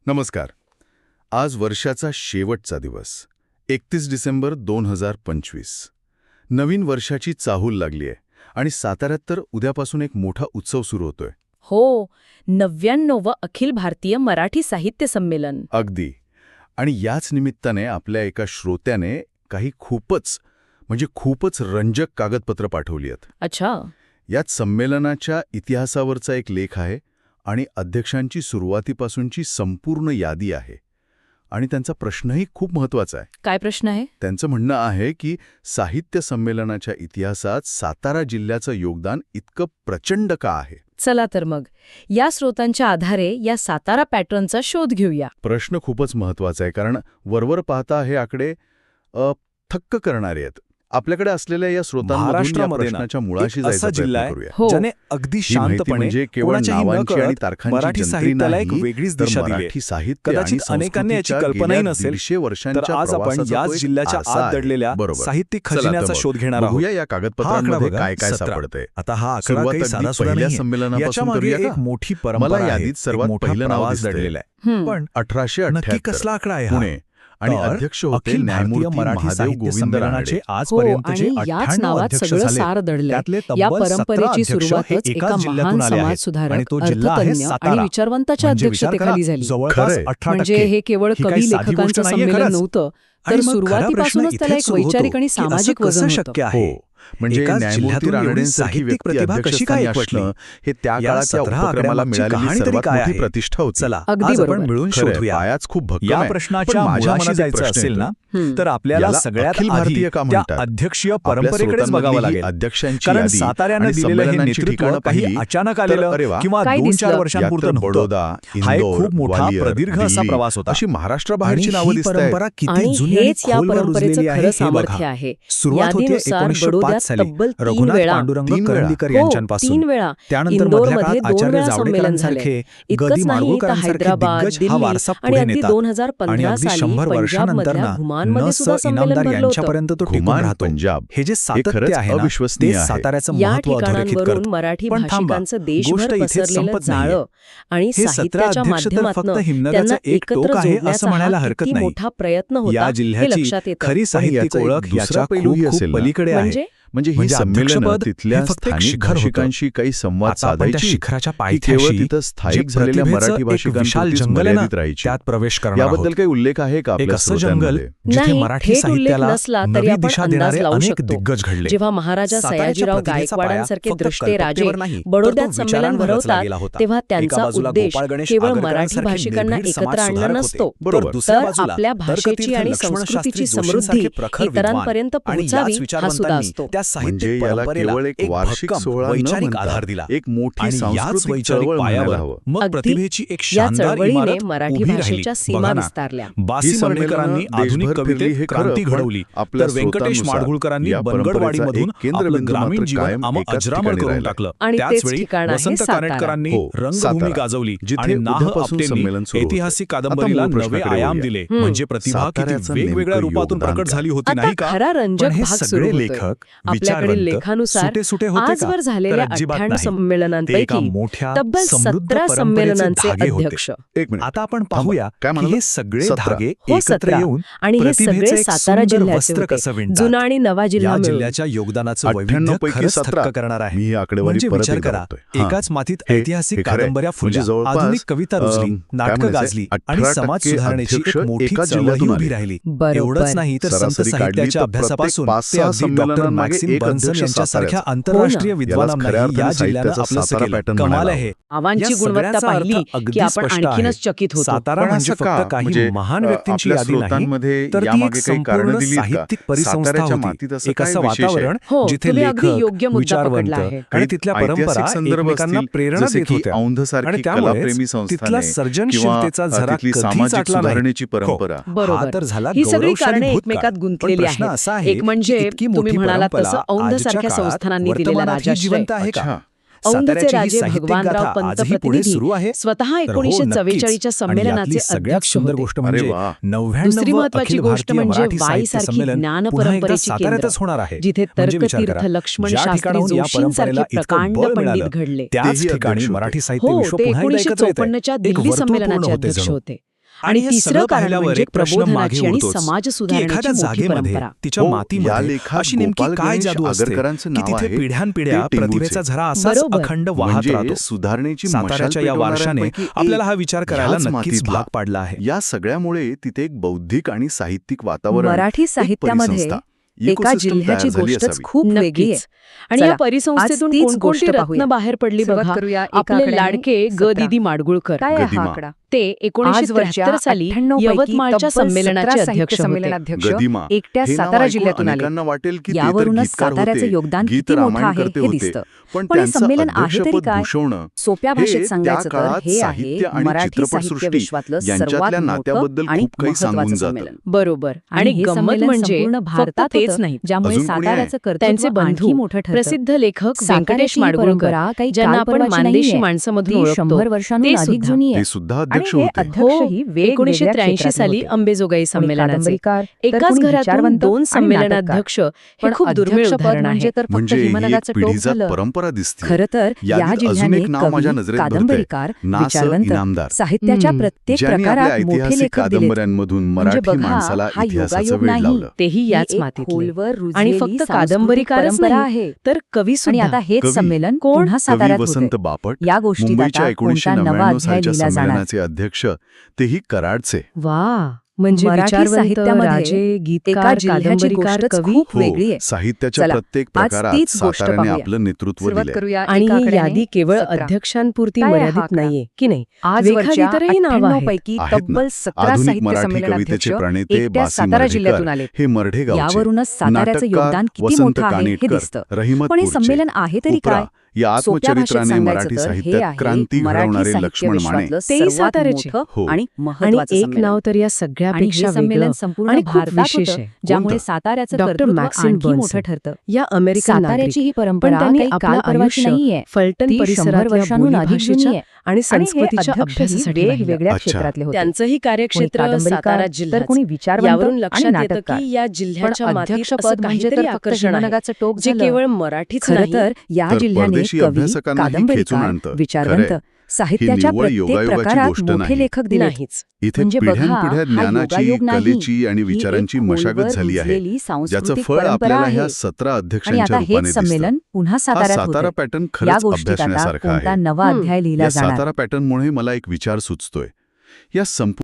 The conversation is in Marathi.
नमस्कार. आज वर्षाचा शेवटचा दिवस 31 डिसेंबर 2025. नवीन वर्षाची चाहूल लागली आहे आणि साताऱ्यात तर उद्यापासून एक मोठा उत्सव सुरू होतोय. हो, 99वे अखिल भारतीय मराठी साहित्य संमेलन. अगदी. आणि याच निमित्ताने आपल्या एका श्रोत्याने काही खूपच रंजक कागदपत्र पाठवली आहेत. अच्छा. यात संमेलनाच्या इतिहासावरचा एक लेख आहे आणि अध्यक्षांची सुरुवातीपासूनची संपूर्ण यादी आहे. आणि त्यांचा प्रश्नही खूप महत्वाचा आहे. काय प्रश्न आहे? त्यांचं म्हणणं आहे की साहित्य संमेलनाच्या इतिहासात सातारा जिल्ह्याचं योगदान इतकं प्रचंड का आहे. चला तर मग या स्रोतांच्या आधारे या सातारा पॅटर्नचा शोध घेऊया. प्रश्न खूपच महत्वाचा आहे, कारण वरवर पाहता हे आकडे थक्क करणारे आहेत. आपल्याकडे असलेल्या या स्रोतांमधून या प्रश्नाच्या मुळाशी जायचा प्रयत्न करूया. ज्याने अगदी शांतपणे म्हणजे केवळ नावांची आणि तारखांची मराठी साहित्याला एक वेगळीच दिशा दिली. मराठी साहित्य कदाचित अनेकांनी याची कल्पनाही नसेल. तर आज आपण याच जिल्ह्याच्या आत दडलेल्या साहित्यिक खजिन्याचा शोध घेणार आहोत. या कागदपत्रांमध्ये काय काय सापडतंय. आता हा आकडा काही साधा सुद्धा नाही. याच्यामागे एक मोठी परंपरा आहे, यादीत सर्वात पहिलं नाव दडलेलं आहे. पण 1878 नक्की कसला आकडा आहे हा? आणि अध्यक्ष होते न्यायमूर्ती महादेव गोविंद रानडे. आजपर्यंतचे 98 अध्यक्ष झाले. या परंपरेची सुरुवातच एका महान समाजसुधारक, अर्थतज्ञ आणि विचारवंताच्या अध्यक्षतेखाली झाली. म्हणजे हे केवळ कवी लेखकांचं संमेलन नव्हतं, तर सुरुवातीपासूनच त्याला एक वैचारिक आणि सामाजिक वजन होतं. म्हणजे न्यायमूर्ती रानडेंसारखी व्यक्ती अध्यक्षस्थानी असणं हे त्या काळात या उपक्रमाला मिळालेली सर्वात मोठी प्रतिष्ठा होती. चला आपण मिळून शोधूया. पायाच खूप भक्कम या आहे. प्रश्नाच्या मुळाशी जायचं असेल ना, तर आपल्याला सगळ्यात आधी त्या अध्यक्षीय परंपरेकडेच बघावं लागेल. कारण साताऱ्यानं दिलेलं हे नेतृत्व काही अचानक आलेलं किंवा 2-4 वर्षांपुरतं नव्हतं. हा एक खूप मोठा प्रदीर्घ असा प्रवास होता. अशी महाराष्ट्राबाहेरची नावं दिसत आहेत. परंपरा किती जुनी आणि खोलवर रुजलेली आहे हे बघा. सुरुवात होते 1905 साली रघुनाथ पांडुरंग करंदीकर यांच्यापासून. त्यानंतर मधल्या काळात आचार्य जावडेकरांसारखे, गदी माडगुळकरांसारखे दिग्गज हा वारसा पुढे नेतात. आणि अगदी 100 वर्षांनंतर न स इनामदार यांच्यापर्यंत तो टिकून राहतो. हे जे सातत्य आहे ना, ते साताऱ्याचं महत्त्व अधोरेखित करतं. मराठी पण थांबा, गोष्ट इथे संपत नाही. आणि हे 17 अध्यक्ष तर फक्त हिमनगाचं एक टोक आहे असं म्हणायला हरकत नाही. मोठा प्रयत्न होता. या जिल्ह्याची खरी साहित्यिक ओळख याच्या खूप पलीकडे आहे. म्हणजे ही संमेलनं तिथल्या स्थानिक भाषिकांशी काही संवाद साधायची, शिखराच्या केवळ पायथ्याशी तिथं स्थायिक झालेल्या मराठी भाषिकांपुरतीच मर्यादित राहायची. त्यात प्रवेश करणार याबद्दल काही उल्लेख आहे का आपल्या असं जंगल जिथे मराठी साहित्याला नवी दिशा देणारे अनेक दिग्गज घडले. जेव्हा महाराजा सयाजीराव गायकवाडांसारखे द्रष्टे राजे बडोद्यात संमेलन भरवतात, तेव्हा त्यांचा उद्देश केवळ मराठी भाषिकांना एकत्र आणणं नसतो, तर आपल्या भाषेची आणि संस्कृतीची समृद्धी इतरांपर्यंत पोहोचावी हा सुद्धा असतो. म्हणजे याला केवळ एक वार्षिक सोहळा न म्हणता एक मोठी सांस्कृतिक चळवळ म्हणायला हवं. मग प्रतिभेची एक शानदार इमारत मराठी भाषेच्या सीमा विस्तारल्या. बासी मर्ढेकरांनी आधुनिक कवितेत क्रांती घडवली, तर व्यंकटेश माडगुळकरांनी बनगडवाडीमधून आपलं ग्रामीण जीवन अजरामर करून टाकलं. त्याचवेळी वसंत कानेटकरांनी रंगभूमी गाजवली आणि नाह आपटेंनी ऐतिहासिक कादंबरीला नवे आयाम दिले. म्हणजे प्रतिभा किती वेगवेगळ्या रूपातून प्रकट झाली होती, नाही का? पण हे सगळे लेखक आपल्याकडे लेखानुसार आजवर झालेल्या 98 संमेलनांपैकी तब्बल 17 संमेलनांचे अध्यक्ष. आता आपण पाहूया की हे सगळे धागे एकत्र येऊन आणि हे सगळे सातारा जिल्ह्याचे होते. जुना आणि नवा जिल्हा मिळून जिल्ह्याच्या योगदानाचं वैविध्य खरंच थक्क करणार आहे. म्हणजे विचार करा, एकाच मातीत ऐतिहासिक कादंबऱ्या फुलल्या, आधुनिक कविता रुजली, नाटकं गाजली आणि समाज सुधारणेची एक मोठी चळवळ उभी राहिली. एवढंच नाही तर संत साहित्याच्या अभ्यासापासून ते अगदी डॉक्टर मॅक्सिम बर्नसन यांच्यासारख्या आंतरराष्ट्रीय विद्वानांनाही या जिल्ह्यानं आपलं केलं. कमाल आहे. आवांची गुणवत्ता पाहिली की आपण आणखीनच चकित होतो. सातारा म्हणजे फक्त काही महान व्यक्तींची यादी नाही, तर ती एक संपूर्ण साहित्यिक परिसंस्था होती. एक असं वातावरण जिथे लेखक, विचारवंत आणि तिथल्या परंपरा एकमेकांना प्रेरणा देत होत्या. आणि त्यामुळे तिथला सर्जनशीलतेचा झरा कधीच आटला नाही. हा तर झाला गौरवशाली भूतकाळ. पण प्रश्न असा आहे, इतकी मोठी परंपरा औंधसारख्या संस्थानांनी दिलेला राजाश्रय. औंधचे राजे भगवानराव पंत प्रतिनिधी स्वतः 1944च्या संमेलनाचे अध्यक्ष होते. दुसरी महत्वाची गोष्ट म्हणजे वाईसारखी ज्ञान परंपरेची केंद्र, जिथे तर्कतीर्थ लक्ष्मण शास्त्री जोशींसारखे प्रकांड पंडित घडले. त्याच ठिकाणी मराठी साहित्य विश्व पुन्हा एकत्र येते. 1954च्या दिल्ली संमेलनाचे अध्यक्ष होते. आणि हे तिसरं सगळं कारण पाहिल्यावर म्हणजे एक प्रश्न मागे प्रबोधनाची आणि उरतोच समाज की सुधारण्याची एखाद्या मोठी जागेमध्ये परंपरा. तिच्या हो, या मातीमध्ये लेखात अशी नेमकी गोपाल काय गणेश जादू असते आगरकरांचं की नाव तिथे आहे, पिढ्यानपिढ्या ते टेंभूचे. प्रतिभेचा झरा असाच बरोबर. अखंड वाहत म्हणजे राहतो. सुधारणेची साताऱ्याच्या या मशाल वारशाने पेटवणाऱ्यांपैकी आपल्याला एक हा विचार करायला ह्याच नक्कीच मातीतला. भाग पाडला आहे. या सगळ्यामुळे तिथे एक बौद्धिक आणि साहित्यिक वातावरण, मराठी एक साहित्यामध्ये परिसंस्था, एका ecosystem जिल्ह्याची तयार झाली गोष्टच असावी. खूप वेगळी आहे. नक्कीच. आणि चला, या परिसंस्थेतून आज तीच कोणकोणती गोष्ट रत्न पाहूया. बाहेर पडली सुरुवात बघा. करूया एका आपले आकड्याने. लाडके 17. ग. माडगुळकर. काय आहे हा गदिमा. आकडा? ते आजवरच्या 1973 साली 98 पैकी यवतमाळच्या तब्बल 17 संमेलनाचे साहित्य अध्यक्ष होते. संमेलनाध्यक्ष गदिमा एकट्या हे नाव सातारा ऐकून जिल्ह्यातून आले. अनेकांना वाटेल की ते तर यावरूनच गीतकार साताऱ्याचं होते, योगदान गीत किती मोठं रामायण आहे करते हे होते. दिसतं. पण पण हे त्यांचं संमेलन आहे तरी अध्यक्षपद काय? भूषवणं सोप्या हे भाषेत त्या सांगायचं तर काळात हे आहे साहित्य आणि मराठी साहित्य चित्रपटसृष्टी विश्वातलं सर्वात यांच्यातल्या मोठं नात्याबद्दल आणि खूप काही सांगून महत्त्वाचं जातं. संमेलन. बरोबर. आणि आणि हे गंमत संमेलन म्हणजे संपूर्ण फक्त भारतात तेच होतं, नाही, ज्यामुळे अजून कोणी साताऱ्याचं आहे? कर्तृत्व त्यांचे आणखी बंधू मोठं ठरतं. प्रसिद्ध लेखक व्यंकटेश साताऱ्याची ही माडगुळकर, परंपरा काही ज्यांना आपण कालपरवाची मानदेशी नाहीये. माणसामधून ती ओळखतो. 100 वर्षांहून ते अधिक सुद्धा. जुनी ते आहे. सुद्धा आणि अध्यक्ष हे होते. अध्यक्षही वेगवेगळ्या 1983 क्षेत्रातले साली होते. अंबेजोगाई कोणी संमेलनाचे. कादंबरीकार, तर एकाच कोणी घरातून विचारवंत 2 आणि संमेलनाध्यक्ष हे पण खूप दुर्मिळ अध्यक्षपद उदाहरण म्हणजे आहे. तर फक्त म्हणजे ही एक हिमनगाचं टोक पिढीजात झालं. परंपरा दिसते. खरं तर या यादीत अजून जिल्ह्याने एक नाव माझ्या कवी, नजरेत भरतंय. कादंबरीकार, ना. विचारवंत, इनामदार, साहित्याच्या प्रत्येक ज्यांनी आपल्या प्रकारात मोठे ऐतिहासिक लेखक दिलेत. कादंबऱ्यांमधून म्हणजे मराठी बघा, माणसाला हा इतिहासाचं योगायोग वेड नाही. लावलं. तेही ही याच एक मातीतले. खोलवर आणि रुजलेली फक्त सांस्कृतिक कादंबरीकारच परंपरा नाही, आहे. तर कवी आणि सुद्धा. आता हेच कवी, संमेलन कोण? पुन्हा कवी साताऱ्यात वसंत होतंय. बापट, या गोष्टीत मुंबईच्या आता कोणता नवा 1999 अध्याय सालच्या लिहिला जाणार? संमेलनाचे अध्यक्ष, तेही कराडचे. वा, म्हणजे मराठी विचारवंत, साहित्यामध्ये राजे, एका गीतकार, जिल्ह्याची कादंबरीकार, गोष्टच कवी. खूप हो, वेगळी आहे. साहित्याच्या चला, प्रत्येक आज प्रकारात तीच गोष्ट साताऱ्याने पाहूया. आपलं नेतृत्व सुरुवात दिलंय. करूया आणि एका ही आकड्याने. यादी केवळ 17. अध्यक्षांपुरती काय आहे हा मर्यादित आकडा? नाहीये की नाही. आजवरच्या वेखाली नावं 98 आहेत. पैकी आहेत ना. तब्बल 17 आधुनिक साहित्य मराठी संमेलनाध्यक्ष कवितेचे प्रणेते एकट्या बासी सातारा जिल्ह्यातून मर्ढेकर, आले. हे मर्ढे गावचे. यावरूनच साताऱ्याचं नाटककार योगदान किती वसंत मोठं आहे हे कानिटकर, दिसतं. रहिमत पण हे पुरचे, संमेलन आहे तरी उपरा, काय? या सोप्या भाषेत आत्मचरित्राने सांगायचं मराठी तर हे साहित्यात आहे क्रांती मराठी घडवणारे साहित्य लक्ष्मण माने. विश्वातलं तेही सर्वात साताऱ्याचे. मोठं हो. आणि आणि महत्त्वाचं एक संमेलन. नाव तर या आणि सगळ्यापेक्षा हे संमेलन वेगळं संपूर्ण आणि खूप भारतात विशेष होतं, आहे. ज्यामुळे कोणतं? साताऱ्याचं डॉ. कर्तृत्व मॅक्सिम आणखी बर्न्स. मोठं ठरतं. या अमेरिकन साताऱ्याची नागरिक. ही पण परंपरा त्यांनी काही आपलं कालपरवाची आयुष्य नाहीये. फलटण ती 100 परिसरातल्या वर्षांहून अधिक जुनी बोलीभाषेच्या आहे. आणि आणि हे संस्कृतीच्या अध्यक्षही अभ्यासासाठी राहिलं. वेगवेगळ्या अच्छा. क्षेत्रातले होते. त्यांचंही कोणी कार्यक्षेत्र कादंबरीकार, सातारा तर जिल्हा. कोणी विचारवंत यावरून आणि लक्षात येतं नाटककार. की या पण जिल्ह्याच्या मातीत अध्यक्षपद असं म्हणजे काहीतरी तर फक्त आकर्षण आहे हिमनगाचं टोक जे झालं. केवळ मराठीच खरं नाही. तर या तर जिल्ह्याने परदेशी कवी, अभ्यासकांनाही खेचून कादंबरीकार, आणतं. विचारवंत, खरंय. साहित्याच्या निव्वळ प्रत्येक योगायोगाची प्रकारात गोष्ट मोठे नाही. लेखक दिले. नाहीच. इथे म्हणजे बघा, पिढ्यानपिढ्या हा ज्ञानाची, योगायोग नाही. कलेची आणि ही एक विचारांची मशागत खोलवर झाली आहे, रुजलेली ज्याचं सांस्कृतिक फळ परंपरा आपल्याला आहे. ह्या 17 आणि अध्यक्षांच्या आता रूपाने हेच दिसतं. संमेलन पुन्हा हा साताऱ्यात सातारा होतंय. पॅटर्न या खरंच गोष्टीत आता अभ्यासण्यासारखा कोणता आहे. नवा अध्याय लिहिला या जाणार? सातारा पॅटर्नमुळे मला एक विचार सुचतोय. या संपूर्ण